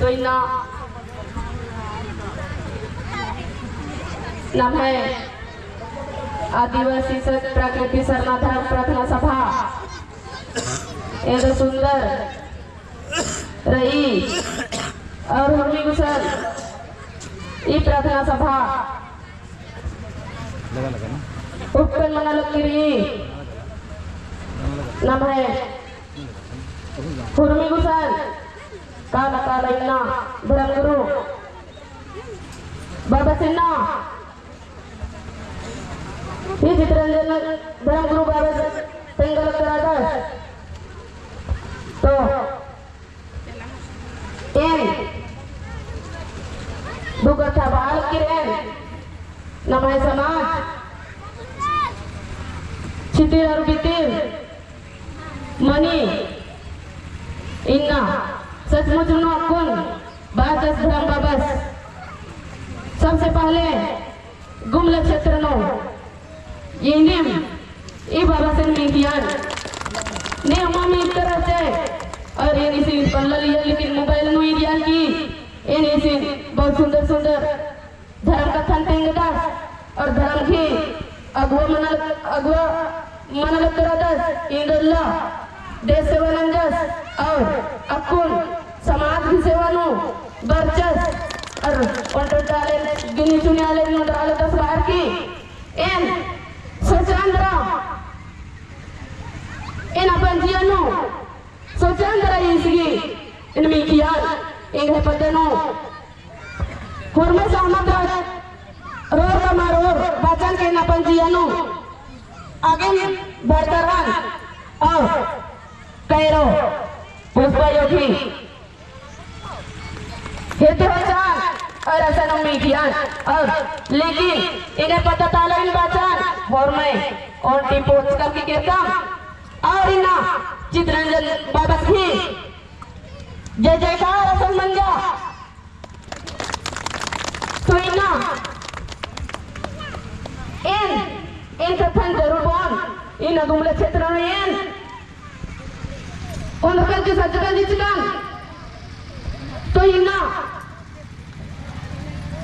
तो इना नाम है आदिवासी प्रकृति शर्मा धर्म प्रार्थना सभा एक सुंदर रही और हमी गुसल ई प्रार्थना सभा उपकन मना लकीरी नाम है हुर्मी गुसल काला काला इन्ना धर्मगुरु बाबा सिन्ना ये चित्रंजन धर्मगुरु बाबा सिंगल करादास तो एन दुगथा बाल किरेन नमः समाज छितिर और बितिर मनी इन्ना सचमुच नो कुन बातस धर्म बाबस सबसे पहले गुमला क्षेत्र नो ये नेम ये बाबा से मीडियान ने मम्मी तरह से और ये इसी पल्ला लिया लेकिन मोबाइल नो इंडिया की ये इसी बहुत सुंदर सुंदर धर्म कथन तेंगदास और धर्म की अगुआ मनल करादास इंदुल्ला देश सेवा नंजस और अकुल समाज की सेवा नो बरचस और डाले गिनी चुनी आले नो डाले 10 बार की इन सोचांद्रा इन अपन जियानो सोचांद्रा इसकी इन मीकियान इन है पदनो हुर्मे सहमत रोर का मारोर बचन के अपन जियानो आगे बरकरार और कैरो पुष्पा योगी हेतु और ऐसा मीडियान और लेकिन इन्हें पता ताला इन बचन और मैं और टिपोच करके कहता और इना चित्रंजन बाबा की जय जयकार असल मंजा तो इना इन कथन जरूर बोल इन गुमले क्षेत्र में उनकर की सज्जन जिचकान तो इना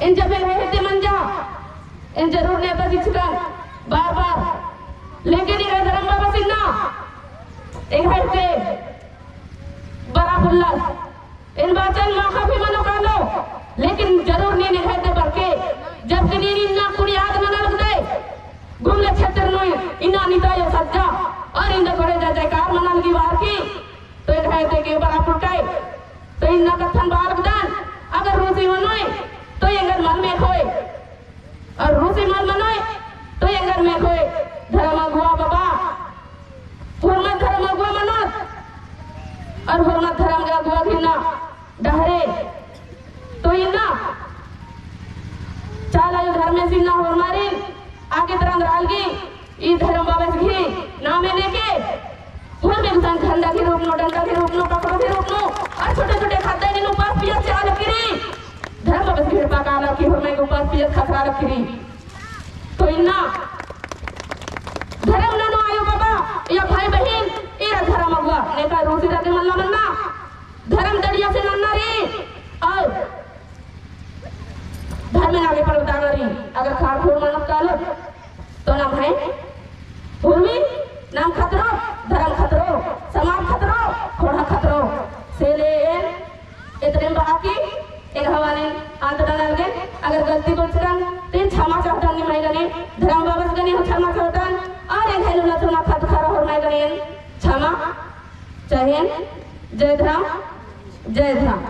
इन जब रहते मंजा इन जरूर नेता जिचकान बार बार लेकिन ये धर्म बाबा सिन्ना एक हटके बड़ा बुल्ला इन बाचन मौका भी मनो कर लो लेकिन जरूर नहीं निकलते बरके जब कि नहीं इन्ना कुड़ी याद मना लग दे गुमले क्षेत्र नो इन्ना निता यो सज्जा और इन जगह जय जयकार मना लगी बार की तो एक है के बड़ा फुटाई तो इन्ना कथन बार बदान अगर रूसी मनोए तो यंगर मन में खोए और रूसी मन मनोए तो यंगर में खोए धर्म अगुआ बाबा हुर्मत धर्म अगुआ मनोत और हुर्मत धर्म का अगुआ गिरना डहरे तो इन्ना चाला यो धर्म में सिन्ना हुर्मारी आगे तरंग रालगी ई धर्म बाबा से नामे लेके हुर्मे गुसान खंडा के रूप नो डंडा के रूप नो पकड़ो के रूप नो और छोटे छोटे खाते नीनु पास पिया चाल किरी धर्म बाबा से घेर पाका ला की हुर्मे के ऊपर पिया खतरा रखरी तो इन्ना धर्म नो आयो बाबा या भाई बहन एरा धर्म अगुआ नेका रोसी रखे मल्ला मन्ना धर्म दड़िया से नन्ना रे और धर्म में आगे पर उतार रही अगर खार खोर मनत कालो तो नाम है हुर्मी नाम खतरो धर्म खतरो समाज खतरो खोड़ा खतरो सेले इतने बाकी एक हवाले आंदोलन अलगे अगर गलती बचरन तीन क्षमा चाहता नहीं मैं गने धर्म बाबा गने हो क्षमा चाहता और एक हेलुला तुना खत खरा हो मैं गने क्षमा जय हिंद जय धर्म जय धर्म।